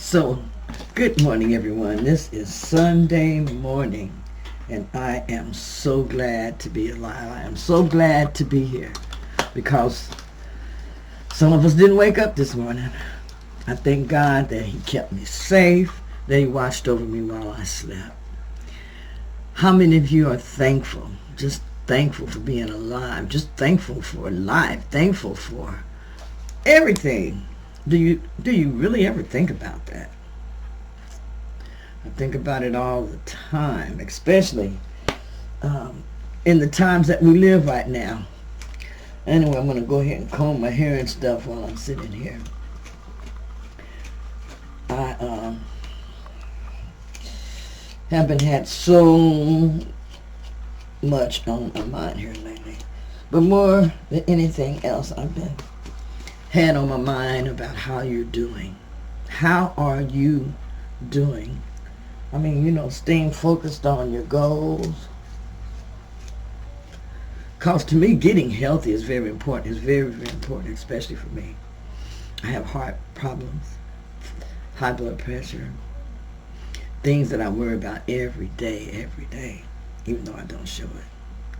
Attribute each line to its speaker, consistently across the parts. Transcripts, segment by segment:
Speaker 1: So, good morning, everyone. This is Sunday morning, and I am so glad to be alive. I am so glad to be here because some of us didn't wake up this morning. I thank God that He kept me safe, that He watched over me while I slept. How many of you are thankful? Just thankful for being alive, just thankful for life, thankful for everything. Do you really ever think about that? I think about it all the time, especially in the times that we live right now. Anyway, I'm going to go ahead and comb my hair and stuff while I'm sitting here. I haven't had so much on my mind here lately. But more than anything else, I've been had on my mind about how you're doing. How are you doing? I mean, staying focused on your goals. Because to me, getting healthy is very important. It's very, very important, especially for me. I have heart problems, high blood pressure, things that I worry about every day, even though I don't show it.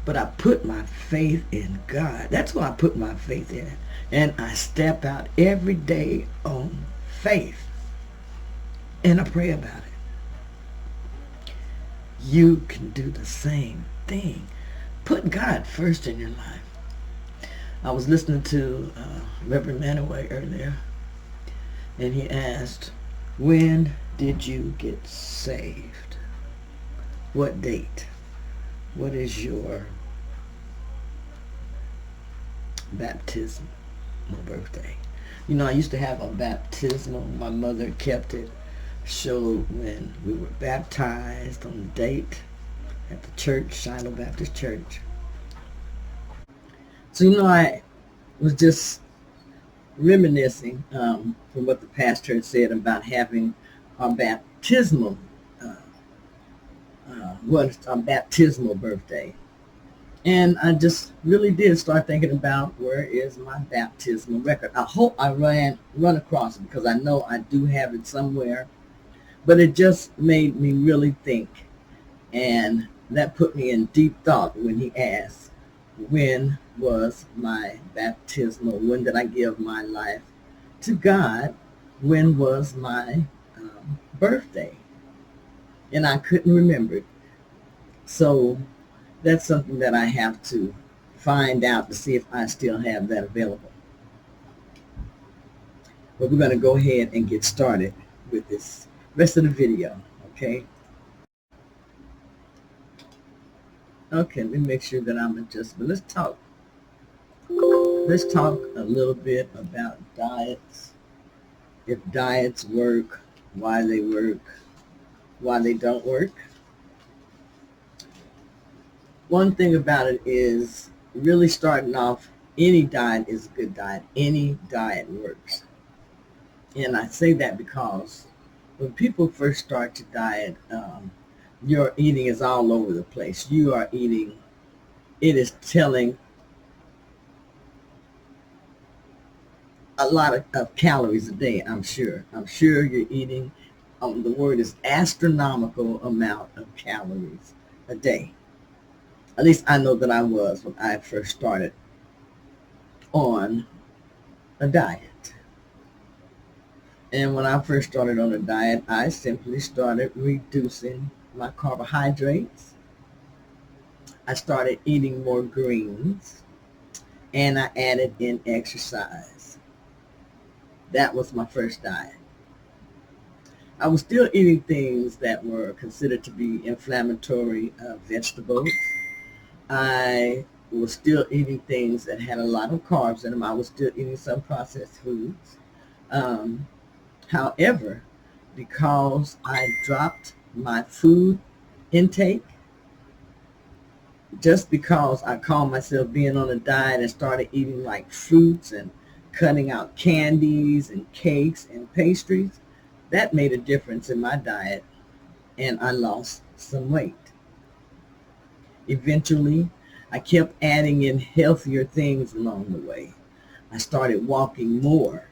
Speaker 1: But I put my faith in God. That's what I put my faith in. And I step out every day on faith. And I pray about it. You can do the same thing. Put God first in your life. I was listening to Reverend Manaway earlier, and he asked, when did you get saved? What date? What is your baptismal birthday? I used to have a baptismal. My mother kept it. Showed when we were baptized on the date at the church, Shiloh Baptist Church. So, I was just reminiscing from what the pastor had said about having our baptismal, our baptismal birthday. And I just really did start thinking about where is my baptismal record. I hope I run across it because I know I do have it somewhere. But it just made me really think. And that put me in deep thought when he asked, when was my baptismal? When did I give my life to God? When was my birthday? And I couldn't remember it. So that's something that I have to find out to see if I still have that available. But we're going to go ahead and get started with this rest of the video, okay? Okay, let me make sure that I'm adjusted. But let's talk a little bit about diets. If diets work, why they work, why they don't work. One thing about it is really starting off, any diet is a good diet. Any diet works. And I say that because when people first start to diet, your eating is all over the place. You are eating, it is telling a lot of calories a day, I'm sure. I'm sure you're eating, the word is astronomical amount of calories a day. At least I know that I was when I first started on a diet. And when I first started on a diet, I simply started reducing my carbohydrates. I started eating more greens, and I added in exercise. That was my first diet. I was still eating things that were considered to be inflammatory vegetables. I was still eating things that had a lot of carbs in them. I was still eating some processed foods. However, because I dropped my food intake, just because I called myself being on a diet and started eating like fruits and cutting out candies and cakes and pastries, that made a difference in my diet, and I lost some weight. Eventually, I kept adding in healthier things along the way. I started walking more.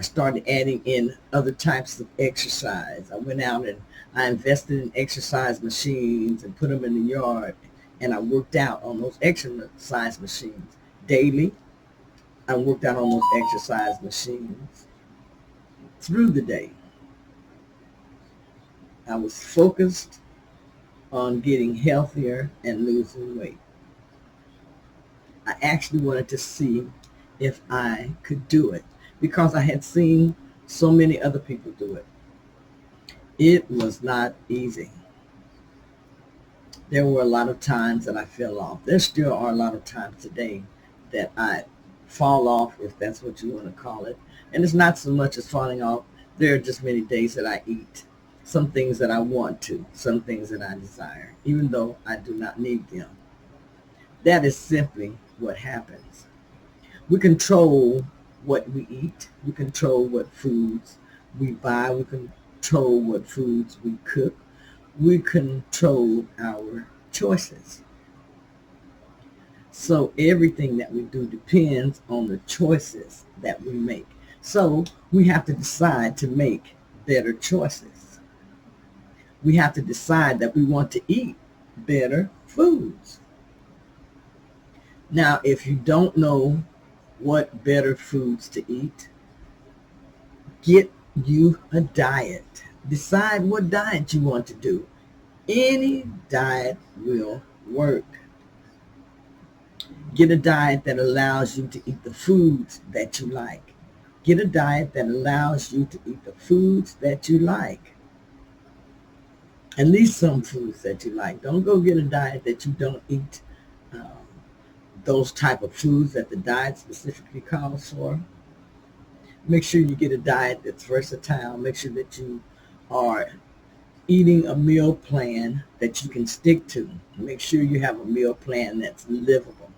Speaker 1: I started adding in other types of exercise. I went out and I invested in exercise machines and put them in the yard, and I worked out on those exercise machines daily. I worked out on those exercise machines through the day. I was focused on getting healthier and losing weight. I actually wanted to see if I could do it because I had seen so many other people do it. It was not easy. There were a lot of times that I fell off. There still are a lot of times today that I fall off, if that's what you want to call it. And it's not so much as falling off. There are just many days that I eat some things that I want to, some things that I desire, even though I do not need them. That is simply what happens. We control what we eat. We control what foods we buy. We control what foods we cook. We control our choices. So everything that we do depends on the choices that we make. So we have to decide to make better choices. We have to decide that we want to eat better foods. Now, if you don't know what better foods to eat, get you a diet. Decide what diet you want to do. Any diet will work. Get a diet that allows you to eat the foods that you like. Get a diet that allows you to eat the foods that you like. At least some foods that you like. Don't go get a diet that you don't eat those type of foods that the diet specifically calls for. Make sure you get a diet that's versatile. Make sure that you are eating a meal plan that you can stick to. Make sure you have a meal plan that's livable.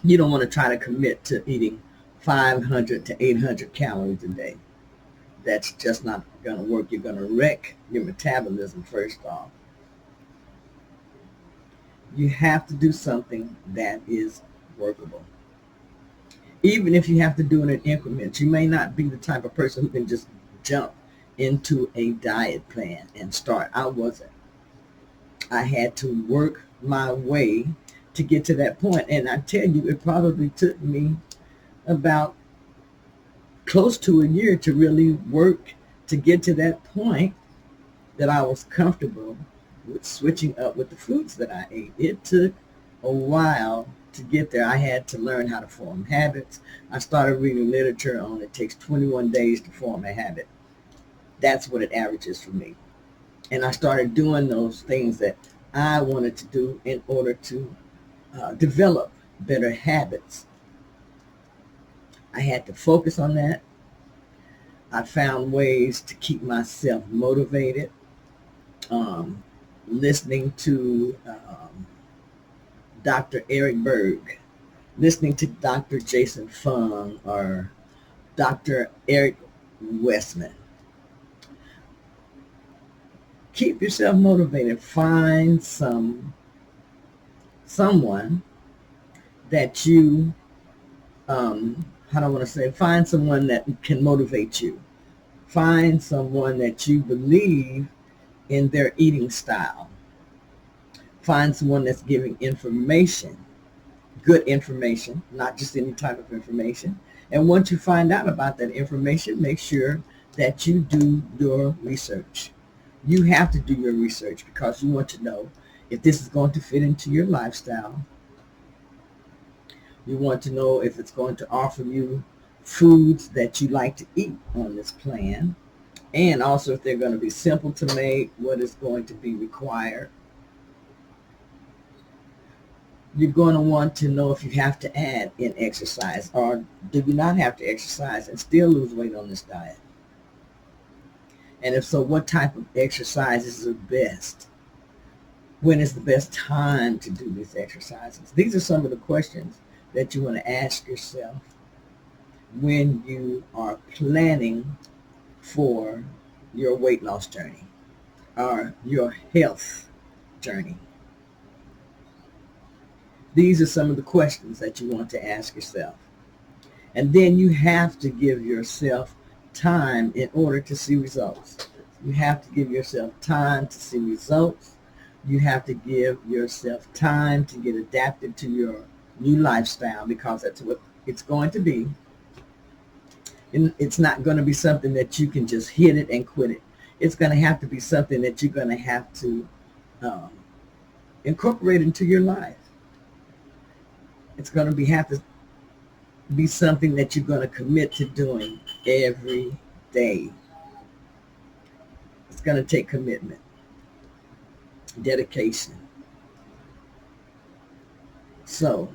Speaker 1: You don't want to try to commit to eating 500 to 800 calories a day. That's just not going to work. You're going to wreck your metabolism first off. You have to do something that is workable. Even if you have to do it in increments, you may not be the type of person who can just jump into a diet plan and start. I wasn't. I had to work my way to get to that point. And I tell you, it probably took me about close to a year to really work to get to that point that I was comfortable with switching up with the foods that I ate. It took a while to get there. I had to learn how to form habits. I started reading literature on it takes 21 days to form a habit. That's what it averages for me. And I started doing those things that I wanted to do in order to develop better habits. I had to focus on that. I found ways to keep myself motivated. Listening to Dr. Eric Berg, listening to Dr. Jason Fung or Dr. Eric Westman. Keep yourself motivated. Find someone that you, find someone that can motivate you. Find someone that you believe in their eating style. Find someone that's giving information, good information, not just any type of information. And once you find out about that information, make sure that you do your research. You have to do your research because you want to know if this is going to fit into your lifestyle. You want to know if it's going to offer you foods that you like to eat on this plan. And also if they're going to be simple to make, what is going to be required. You're going to want to know if you have to add in exercise or do you not have to exercise and still lose weight on this diet. And if so, what type of exercises are best? When is the best time to do these exercises? These are some of the questions that you want to ask yourself when you are planning for your weight loss journey or your health journey. These are some of the questions that you want to ask yourself. And then you have to give yourself time in order to see results. You have to give yourself time to see results. You have to give yourself time to get adapted to your new lifestyle, because that's what it's going to be. And it's not going to be something that you can just hit it and quit it. It's going to have to be something that you're going to have to um, incorporate into your life. It's going to have to be something that you're going to commit to doing every day. It's going to take commitment, dedication. So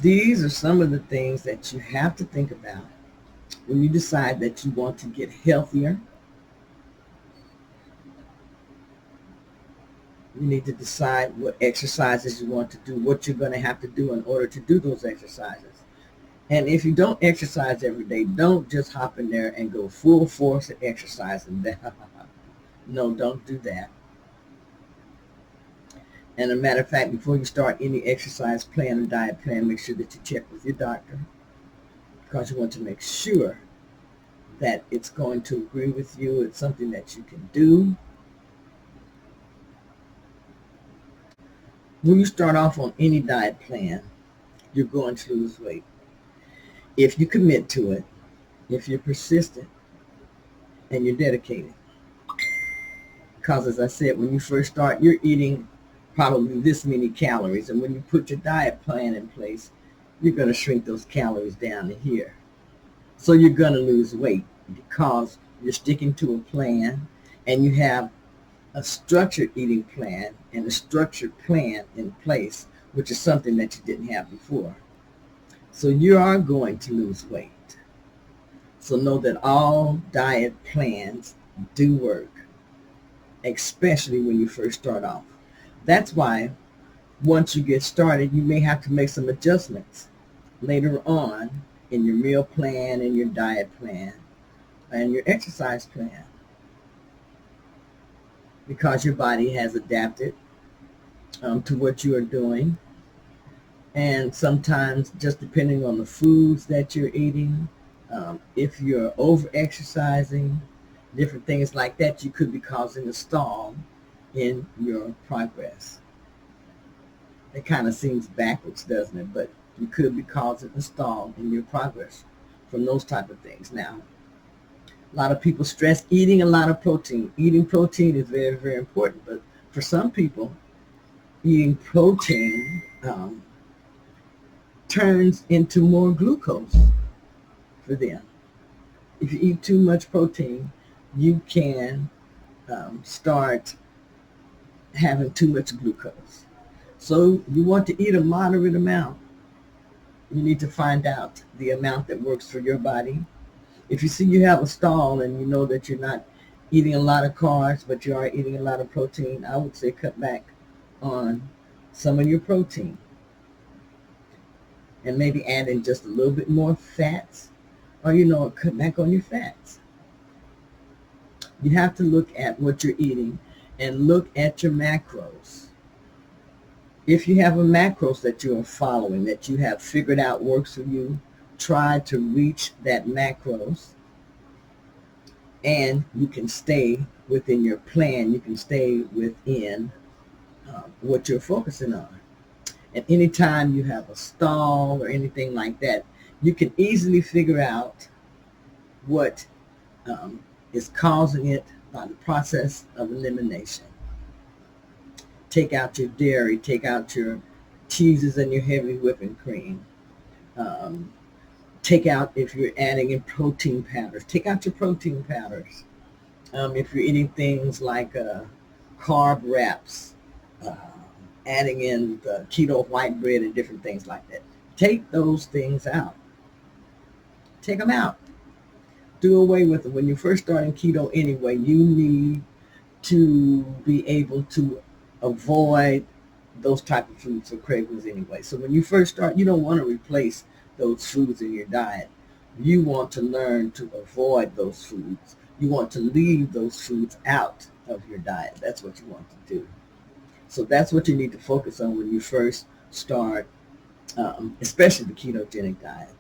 Speaker 1: these are some of the things that you have to think about when you decide that you want to get healthier. You need to decide what exercises you want to do, what you're going to have to do in order to do those exercises. And if you don't exercise every day, don't just hop in there and go full force at exercising. No, don't do that. And a matter of fact, before you start any exercise plan or diet plan, make sure that you check with your doctor, because you want to make sure that it's going to agree with you. It's something that you can do. When you start off on any diet plan, you're going to lose weight. If you commit to it, if you're persistent, and you're dedicated. Because as I said, when you first start, you're eating probably this many calories. And when you put your diet plan in place, you're going to shrink those calories down to here. So you're going to lose weight because you're sticking to a plan, and you have a structured eating plan and a structured plan in place, which is something that you didn't have before. So you are going to lose weight. So know that all diet plans do work, especially when you first start off. That's why once you get started, you may have to make some adjustments later on in your meal plan and your diet plan and your exercise plan, because your body has adapted to what you are doing. And sometimes, just depending on the foods that you're eating, if you're over exercising, different things like that, you could be causing a stall in your progress. It kind of seems backwards, doesn't it? But you could be causing a stall in your progress from those type of things. Now, a lot of people stress eating a lot of protein. Eating protein is very, very important. But for some people, eating protein turns into more glucose for them. If you eat too much protein, you can start having too much glucose. So you want to eat a moderate amount. You need to find out the amount that works for your body. If you see you have a stall and you know that you're not eating a lot of carbs, but you are eating a lot of protein, I would say cut back on some of your protein and maybe add in just a little bit more fats, or cut back on your fats. You have to look at what you're eating and look at your macros. If you have a macros that you are following, that you have figured out works for you, try to reach that macros, and you can stay within your plan. You can stay within what you're focusing on. And anytime you have a stall or anything like that, you can easily figure out what is causing it by the process of elimination. Take out your dairy, take out your cheeses and your heavy whipping cream. Take out, if you're adding in protein powders, take out your protein powders. If you're eating things like carb wraps, adding in the keto white bread and different things like that, take those things out. Take them out. Do away with them. When you're first starting keto anyway, you need to be able to avoid those type of foods or cravings anyway. So when you first start, you don't want to replace those foods in your diet. You want to learn to avoid those foods. You want to leave those foods out of your diet. That's what you want to do. So that's what you need to focus on when you first start especially the ketogenic diet.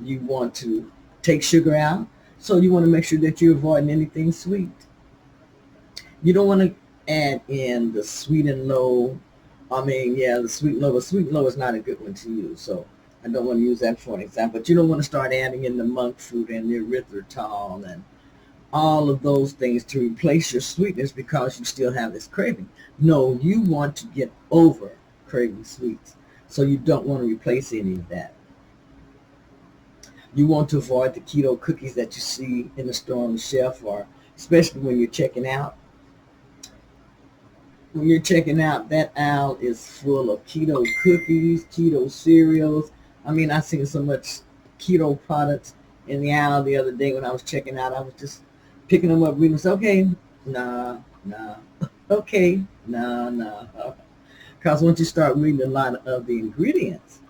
Speaker 1: You want to take sugar out, so you want to make sure that you're avoiding anything sweet. You don't want to add in the sweet and low. I mean, yeah, the sweet and low. The sweet and low is not a good one to use, so I don't want to use that for an example. But you don't want to start adding in the monk fruit and the erythritol and all of those things to replace your sweetness because you still have this craving. No, you want to get over craving sweets, so you don't want to replace any of that. You want to avoid the keto cookies that you see in the store on the shelf, or especially when you're checking out. When you're checking out, that aisle is full of keto cookies, keto cereals. I mean, I seen so much keto products in the aisle the other day when I was checking out. I was just picking them up, reading. So, okay, nah, nah, okay, nah, nah. Because once you start reading a lot of the ingredients,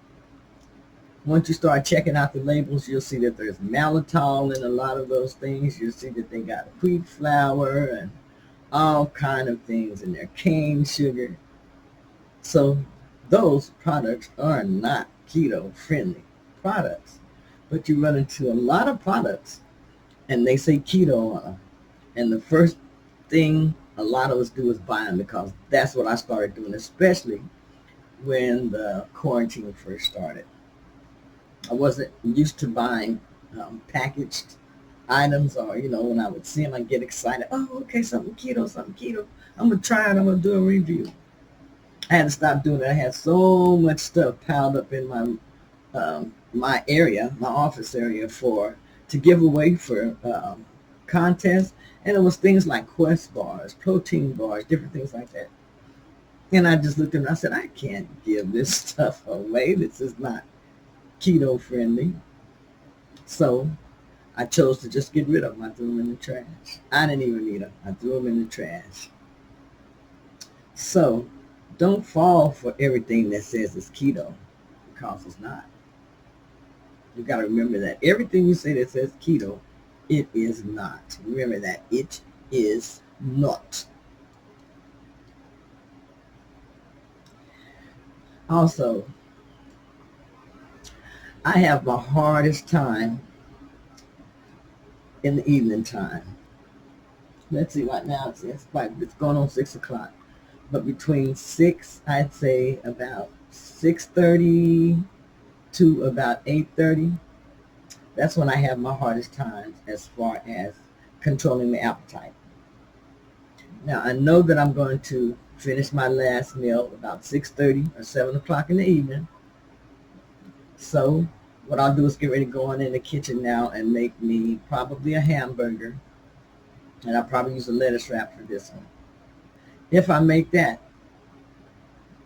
Speaker 1: once you start checking out the labels, you'll see that there's maltitol in a lot of those things. You'll see that they got wheat flour and all kind of things in there, cane sugar. So those products are not keto-friendly products. But you run into a lot of products, and they say keto on them. And the first thing a lot of us do is buy them, because that's what I started doing, especially when the quarantine first started. I wasn't used to buying packaged items, or when I would see them, I'd get excited. Oh, okay, something keto, something keto. I'm gonna try it. I'm gonna do a review. I had to stop doing it. I had so much stuff piled up in my area, my office area, to give away for contests, and it was things like Quest bars, protein bars, different things like that. And I just looked at them and I said, I can't give this stuff away. This is not keto friendly. So I chose to just get rid of them. I threw them in the trash. I didn't even need them. I threw them in the trash. So don't fall for everything that says it's keto, because it's not. You got to remember that everything you say that says keto, it is not. Remember that. It is not. Also, I have my hardest time in the evening time. Let's see, right now it's going on 6 o'clock. But between 6, I'd say about 6:30 to about 8:30, that's when I have my hardest times as far as controlling the appetite. Now, I know that I'm going to finish my last meal about 6:30 or 7 o'clock in the evening. So what I'll do is get ready to go on in the kitchen now and make me probably a hamburger. And I'll probably use a lettuce wrap for this one. If I make that,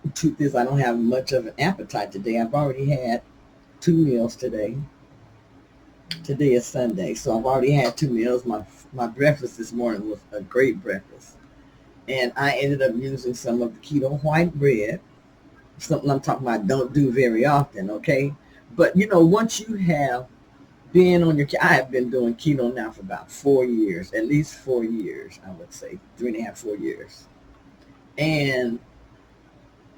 Speaker 1: the truth is I don't have much of an appetite today. I've already had 2 meals today. Today is Sunday, so I've already had 2 meals. My breakfast this morning was a great breakfast. And I ended up using some of the keto white bread, something I'm talking about don't do very often, okay? But, once you have been on I have been doing keto now for about 4 years, at least 4 years, I would say, 3.5, 4 years. And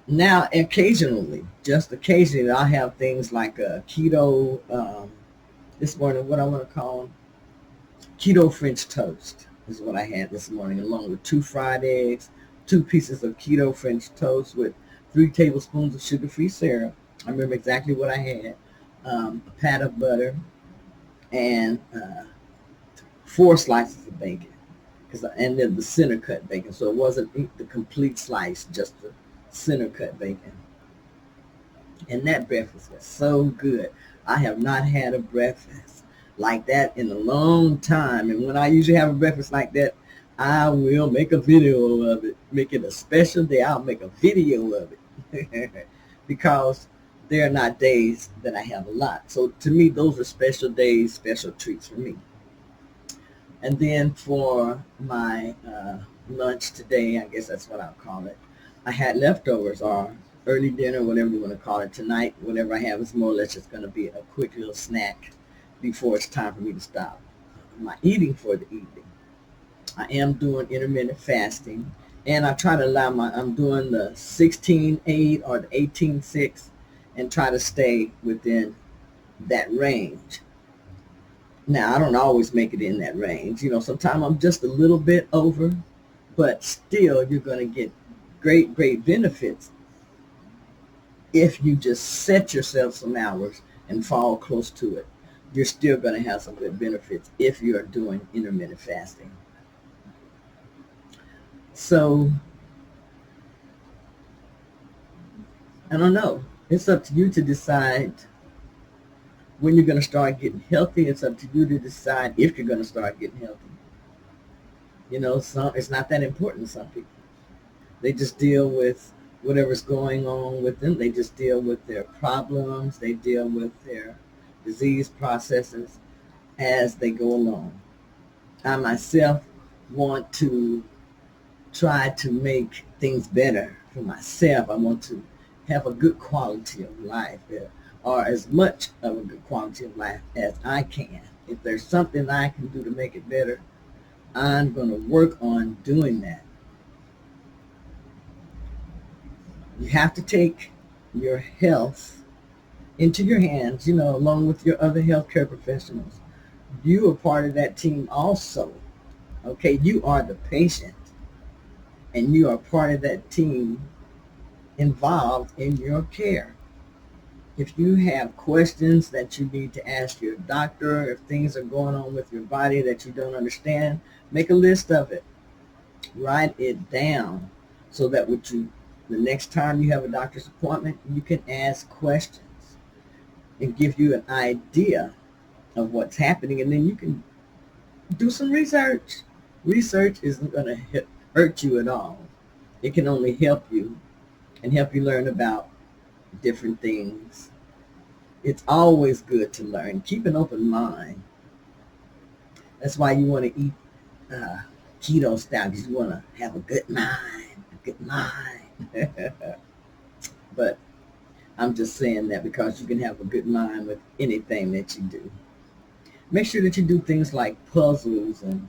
Speaker 1: now occasionally, just occasionally, I'll have things like a keto, this morning, what I want to call keto French toast is what I had this morning, along with 2 fried eggs, 2 pieces of keto French toast with 3 tablespoons of sugar-free syrup. I remember exactly what I had. A pat of butter and 4 slices of bacon, and then the center cut bacon. So it wasn't the complete slice, just the center cut bacon. And that breakfast was so good. I have not had a breakfast like that in a long time. And when I usually have a breakfast like that, I will make a video of it. Make it a special day. I'll make a video of it. Because there are not days that I have a lot. So to me, those are special days, special treats for me. And then for my lunch today, I guess that's what I'll call it, I had leftovers, or early dinner, whatever you want to call it. Tonight, whatever I have is more or less just going to be a quick little snack before it's time for me to stop my eating for the evening. I am doing intermittent fasting, and I try to I'm doing the 16-8 or the 18-6, and try to stay within that range. Now, I don't always make it in that range. Sometimes I'm just a little bit over, but still you're going to get great, great benefits if you just set yourself some hours and fall close to it. You're still going to have some good benefits if you're doing intermittent fasting. So, I don't know. It's up to you to decide when you're going to start getting healthy. It's up to you to decide if you're going to start getting healthy. It's not that important to some people. They just deal with whatever's going on with them. They just deal with their problems. They deal with their disease processes as they go along. I myself want to try to make things better for myself. I want to have a good quality of life, or as much of a good quality of life as I can. If there's something I can do to make it better, I'm going to work on doing that. You have to take your health into your hands, along with your other healthcare professionals. You are part of that team also. Okay, you are the patient, and you are part of that team involved in your care. If you have questions that you need to ask your doctor, if things are going on with your body that you don't understand, make a list of it. Write it down so that the next time you have a doctor's appointment, you can ask questions and give you an idea of what's happening, and then you can do some research. Research isn't going to hurt you at all. It can only help you and help you learn about different things. It's always good to learn. Keep an open mind. That's why you want to eat keto style, because you want to have a good mind. A good mind. But I'm just saying that because you can have a good mind with anything that you do. Make sure that you do things like puzzles and,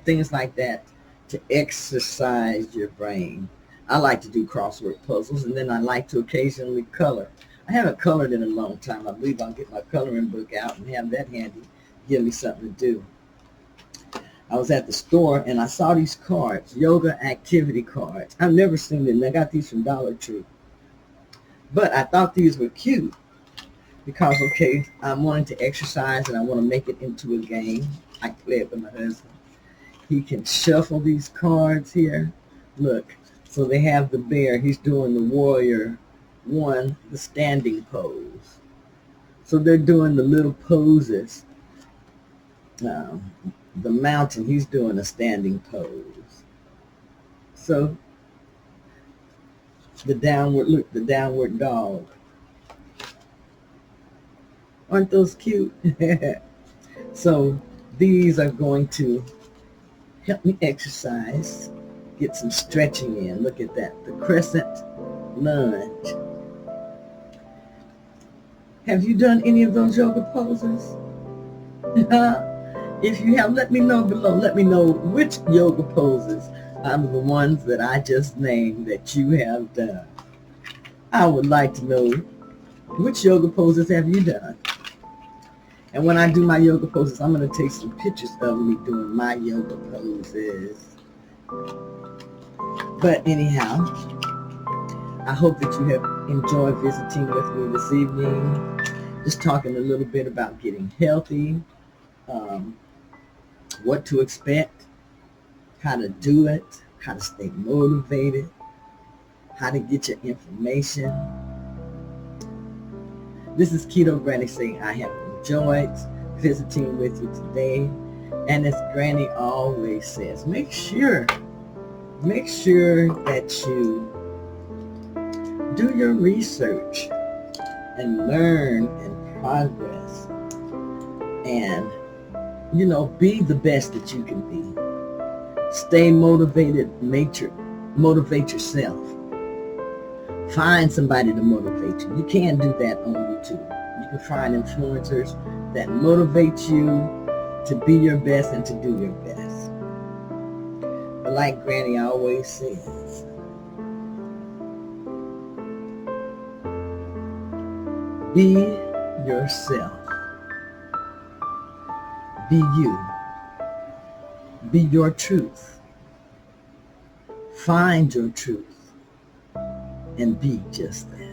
Speaker 1: things like that to exercise your brain. I like to do crossword puzzles, and then I like to occasionally color. I haven't colored in a long time. I believe I'll get my coloring book out and have that handy, give me something to do. I was at the store and I saw these cards, yoga activity cards. I've never seen them. I got these from Dollar Tree. But I thought these were cute because, okay, I'm wanting to exercise and I want to make it into a game. I play it with my husband. He can shuffle these cards here. Look, so they have the bear. He's doing the warrior one, the standing pose. So they're doing the little poses. The mountain, he's doing a standing pose. So the downward dog. Aren't those cute? So these are going to help me exercise, get some stretching in. Look at that, the crescent lunge. Have you done any of those yoga poses? If you have, let me know below. Let me know which yoga poses out of the ones that I just named that you have done. I would like to know, which yoga poses have you done? And when I do my yoga poses, I'm going to take some pictures of me doing my yoga poses. But anyhow, I hope that you have enjoyed visiting with me this evening. Just talking a little bit about getting healthy, what to expect, how to do it, how to stay motivated, how to get your information. This is Keto Granny saying I have enjoyed visiting with you today. And as Granny always says, make sure that you do your research and learn and progress and, be the best that you can be. Stay motivated, motivate yourself. Find somebody to motivate you. You can do that on YouTube. You can find influencers that motivate you to be your best and to do your best. But like Granny always says, Be yourself. Be you. Be your truth. Find your truth and be just that.